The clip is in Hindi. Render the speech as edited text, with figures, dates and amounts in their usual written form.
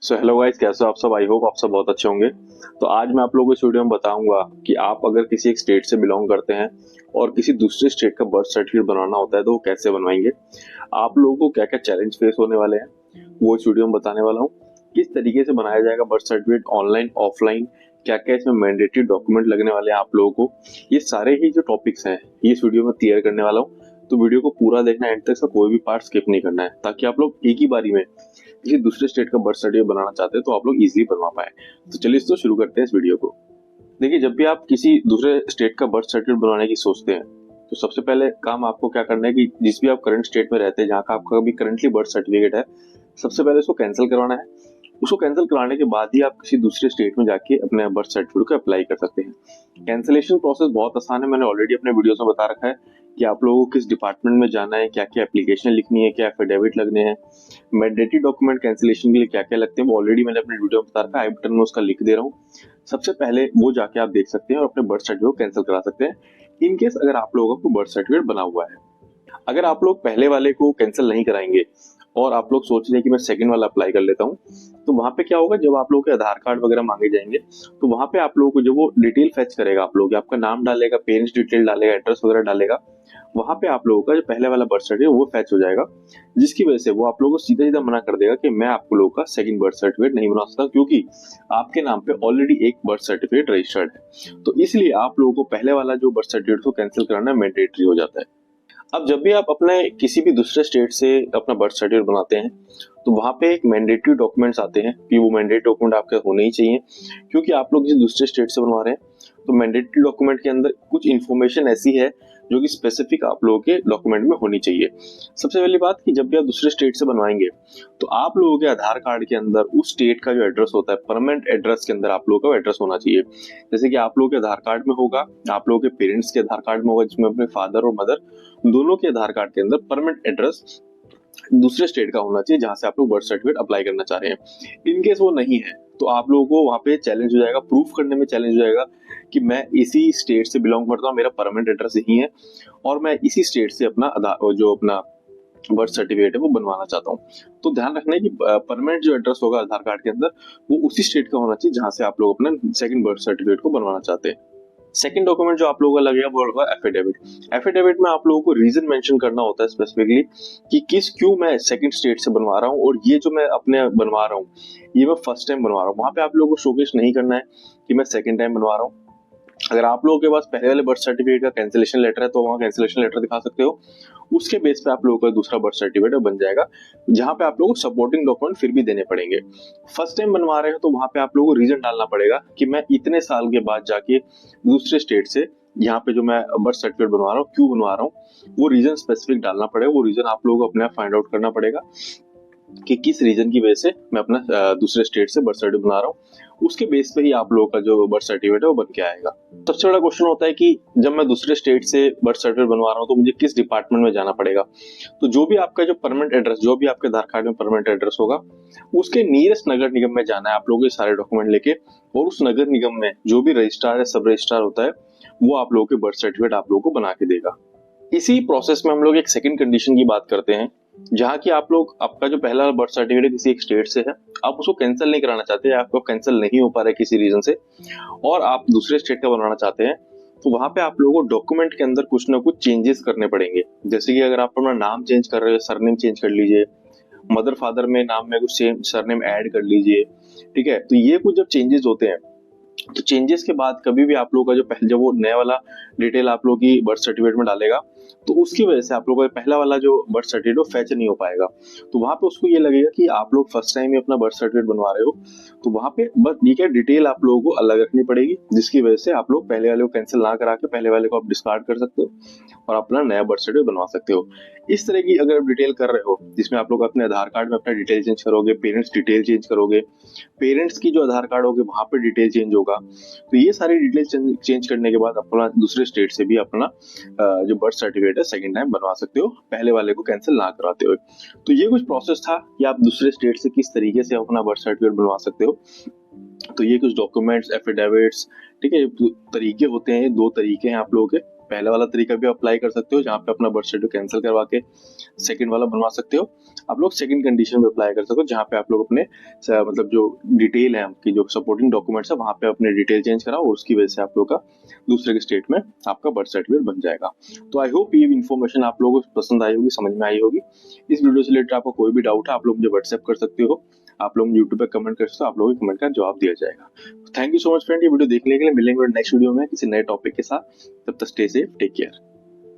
सो हेलो गाइस, कैसे हो आप सब। आई होप आप सब बहुत अच्छे होंगे। तो आज मैं आप लोगों को इस वीडियो में बताऊंगा कि आप अगर किसी एक स्टेट से बिलोंग करते हैं और किसी दूसरे स्टेट का बर्थ सर्टिफिकेट बनवाना होता है तो वो कैसे बनवाएंगे, आप लोगों को क्या क्या चैलेंज फेस होने वाले हैं वो इस वीडियो में बताने वाला हूँ। किस तरीके से बनाया जाएगा बर्थ सर्टिफिकेट, ऑनलाइन ऑफलाइन, क्या क्या इसमें मैंडेटरी डॉक्यूमेंट लगने वाले हैं आप लोगों को, ये सारे ही जो टॉपिक्स हैं ये इस वीडियो में क्लियर करने वाला हूँ। तो वीडियो को पूरा देखना, एंड तक इसका कोई भी पार्ट स्किप नहीं करना है, ताकि आप लोग एक ही बारी में किसी दूसरे स्टेट का बर्थ सर्टिफिकेट बनाना चाहते हैं तो आप लोग इजीली बनवा पाए। तो चलिए इसको शुरू करते हैं इस वीडियो को। देखिए, जब भी आप किसी दूसरे स्टेट का बर्थ सर्टिफिकेट बनवाने की सोचते हैं तो सबसे पहले काम आपको क्या करना है कि जिस भी आप करंट स्टेट में रहते हैं, जहाँ का आपका अभी करंटली बर्थ सर्टिफिकेट है, सबसे पहले उसको कैंसिल करवाना है। उसको कैंसिल कराने के बाद ही आप किसी दूसरे स्टेट में जाके अपने बर्थ सर्टिफिकेट को अप्लाई कर सकते हैं। कैंसिलेशन प्रोसेस बहुत आसान है, मैंने ऑलरेडी अपने वीडियोस में बता रखा है कि आप लोगों को किस डिपार्टमेंट में जाना है, क्या क्या एप्लीकेशन लिखनी है, क्या एफिडेविट लगने हैं, मैंडेटरी डॉक्यूमेंट कैंसिलेशन के लिए क्या क्या लगते हैं, वो ऑलरेडी मैंने अपने वीडियो में बता रखा है। आई बटन में उसका लिख दे रहा हूँ। सबसे पहले वो जाके आप देख सकते हैं और अपने बर्थ सर्टिफिकेट कैंसिल करा सकते हैं, इनकेस अगर आप लोगों का बर्थ सर्टिफिकेट बना हुआ है। अगर आप लोग पहले वाले को कैंसिल नहीं कराएंगे और आप लोग सोच रहे हैं कि मैं सेकंड वाला अप्लाई कर लेता हूँ, तो वहां पे क्या होगा, जब आप लोगों के आधार कार्ड वगैरह मांगे जाएंगे तो वहां पे आप लोगों को जो वो डिटेल फेच करेगा, आप लोग आपका नाम डालेगा, पेरेंट्स डिटेल डालेगा, एड्रेस वगैरह डालेगा, वहां पे आप लोगों का जो पहले वाला बर्थ सर्टिफिकेट वो फेच हो जाएगा, जिसकी वजह से वो आप लोगों को सीधा सीधा मना कर देगा कि मैं आपको लोगों का सेकंड बर्थ सर्टिफिकेट नहीं बना सकता, क्योंकि आपके नाम पे ऑलरेडी एक बर्थ सर्टिफिकेट रजिस्टर्ड है। तो इसलिए आप लोगों को पहले वाला जो बर्थ सर्टिफिकेट को कैंसिल कराना मैंडेटरी हो जाता है। अब जब भी आप अपने किसी भी दूसरे स्टेट से अपना बर्थ सर्टिफिकेट बनाते हैं तो वहां पे एक मैंडेटरी डॉक्यूमेंट्स आते हैं कि वो मैंडेटरी डॉक्यूमेंट आपके होने ही चाहिए, क्योंकि आप लोग किसी दूसरे स्टेट से बनवा रहे हैं। तो मैंडेटरी डॉक्यूमेंट के अंदर कुछ इन्फॉर्मेशन ऐसी है जो कि स्पेसिफिक आप लोगों के डॉक्यूमेंट में होनी चाहिए। सबसे पहली बात कि जब भी आप दूसरे स्टेट से बनवाएंगे तो आप लोगों के आधार कार्ड के अंदर उस स्टेट का जो एड्रेस होता है, परमानेंट एड्रेस के अंदर आप लोगों का एड्रेस होना चाहिए। जैसे कि आप लोगों के आधार कार्ड में होगा, आप लोगों के पेरेंट्स के आधार कार्ड में होगा, जिसमें अपने फादर और मदर दोनों के आधार कार्ड के अंदर परमानेंट एड्रेस दूसरे स्टेट का होना चाहिए जहां से आप लोग बर्थ सर्टिफिकेट अप्लाई करना चाह रहे हैं। इनकेस वो नहीं है तो आप लोगों को वहां पे चैलेंज हो जाएगा, प्रूफ करने में चैलेंज हो जाएगा कि मैं इसी स्टेट से बिलोंग करता हूँ, मेरा परमानेंट एड्रेस यही है और मैं इसी स्टेट से अपना अपना बर्थ सर्टिफिकेट है वो बनवाना चाहता हूँ। तो ध्यान रखना है कि परमानेंट जो एड्रेस होगा आधार कार्ड के अंदर वो उसी स्टेट का होना चाहिए जहां से आप लोग अपना सेकंड बर्थ सर्टिफिकेट को बनवाना चाहते हैं। सेकंड डॉक्यूमेंट जो आप लोगों का लगेगा वो होगा एफिडेविट। एफिडेविट में आप लोगों को रीजन मेंशन करना होता है स्पेसिफिकली कि क्यों मैं सेकंड स्टेट से बनवा रहा हूँ और ये जो मैं अपने बनवा रहा हूँ ये मैं फर्स्ट टाइम बनवा रहा हूँ। वहां पे आप लोगों को शोकेस नहीं करना है कि मैं सेकंड टाइम बनवा रहा हूँ। अगर आप लोगों के पास पहले वाले बर्थ सर्टिफिकेट का कैंसिलेशन लेटर है तो वहाँ कैंसिलेशन लेटर दिखा सकते हो, उसके बेस पे आप लोगों का दूसरा बर्थ सर्टिफिकेट बन जाएगा, जहां पे आप लोगों को सपोर्टिंग डॉक्यूमेंट फिर भी देने पड़ेंगे। फर्स्ट टाइम बनवा रहे हो तो वहां पे आप लोगों को रीजन डालना पड़ेगा कि मैं इतने साल के बाद जाके दूसरे स्टेट से यहाँ पे जो मैं बर्थ सर्टिफिकेट बनवा रहा हूँ क्यों बनवा रहा हूँ, वो रीजन स्पेसिफिक डालना पड़ेगा। वो रीजन आप लोगों को अपने आप फाइंड आउट करना पड़ेगा कि किस रीजन की वजह से मैं अपना दूसरे स्टेट से बर्थ सर्टिफिकेट बना रहा हूँ, उसके बेस पे ही आप लोगों का जो बर्थ सर्टिफिकेट है वो बन के आएगा। सबसे बड़ा क्वेश्चन होता है कि जब मैं दूसरे स्टेट से बर्थ सर्टिफिकेट बनवा रहा हूँ तो मुझे किस डिपार्टमेंट में जाना पड़ेगा। तो जो भी आपका जो परमानेंट एड्रेस, जो भी आपके आधार कार्ड में परमानेंट एड्रेस होगा, उसके नियरेस्ट नगर निगम में जाना है आप लोगों के सारे डॉक्यूमेंट लेके, और उस नगर निगम में जो भी रजिस्ट्रार है, सब रजिस्ट्रार होता है, वो आप लोगों के बर्थ सर्टिफिकेट आप लोगों को बना के देगा। इसी प्रोसेस में हम लोग एक सेकंड कंडीशन की बात करते हैं, जहां की आप लोग आपका जो पहला बर्थ सर्टिफिकेट किसी एक स्टेट से है, आप उसको कैंसिल नहीं कराना चाहते, आपको कैंसिल नहीं हो पा रहा है किसी रीजन से और आप दूसरे स्टेट का बनवाना चाहते हैं, तो वहां पे आप लोगों को डॉक्यूमेंट के अंदर कुछ ना कुछ चेंजेस करने पड़ेंगे। जैसे कि अगर आप अपना नाम चेंज कर रहे हो, सरनेम चेंज कर लीजिए, मदर फादर में नाम में कुछ सेम सरनेम ऐड कर लीजिए, ठीक है। तो ये कुछ जब चेंजेस होते हैं तो चेंजेस के बाद कभी भी आप लोगों का जो पहले जब वो नया वाला डिटेल आप लोगों की बर्थ सर्टिफिकेट में डालेगा तो उसकी वजह से आप लोगों का पहला वाला जो बर्थ सर्टिफिकेट वो फैच नहीं हो पाएगा। तो वहां पे उसको ये लगेगा कि आप लोग फर्स्ट टाइम ही अपना बर्थ सर्टिफिकेट बनवा रहे हो, तो वहां पे बस ये क्या डिटेल आप लोगों को अलग रखनी पड़ेगी, जिसकी वजह से आप लोग पहले वाले को कैंसिल ना करा के पहले वाले को आप डिस्कार्ड कर सकते हो और अपना नया बर्थ सर्टिफिकेट बनवा सकते हो। इस तरह की अगर आप डिटेल कर रहे हो जिसमें आप लोग अपने आधार कार्ड में अपना डिटेल चेंज करोगे, पेरेंट्स डिटेल चेंज करोगे, पेरेंट्स की जो आधार कार्ड होगी वहां पे डिटेल चेंज होगा, तो ये सारी डिटेल चेंज करने के बाद अपना दूसरे स्टेट से भी अपना जो बर्थ सर्टिफिकेट है सेकंड टाइम बनवा सकते हो, पहले वाले को कैंसिल ना कराते हुए। तो ये कुछ प्रोसेस था कि आप दूसरे स्टेट से किस तरीके से अपना बर्थ सर्टिफिकेट बनवा सकते हो। तो ये कुछ डॉक्यूमेंट्स, एफिडेविट्स, ठीक है, तरीके होते हैं, दो तरीके हैं आप लोगों के। पहले वाला तरीका भी अप्लाई कर सकते हो जहाँ पे अपना बर्थ सर्टिफिकेट कैंसिल करवा के सेकंड वाला बनवा सकते हो। आप लोग सेकंड कंडीशन पे अप्लाई कर सकते हो जहाँ पे आप लोग अपने मतलब जो डिटेल है आपकी, जो सपोर्टिंग डॉक्यूमेंट्स है, वहाँ पे अपने डिटेल चेंज कराओ और उसकी वजह से आप लोग का दूसरे के स्टेट में आपका बर्थ सर्टिफिकेट बन जाएगा। तो आई होप ये इन्फॉर्मेशन आप लोगों को पसंद आई होगी, समझ में आई होगी। इस वीडियो से रिलेटेड आपको कोई भी डाउट है आप लोग मुझे व्हाट्सएप कर सकते हो, आप लोग यूट्यूब पे कमेंट कर सकते हो, आप लोगों के कमेंट का जवाब दिया जाएगा। Thank you so much friend, ये वीडियो देखने के लिए। मिलेंगे नेक्स्ट वीडियो में किसी नए टॉपिक के साथ। तब तक स्टे सेफ, टेक केयर।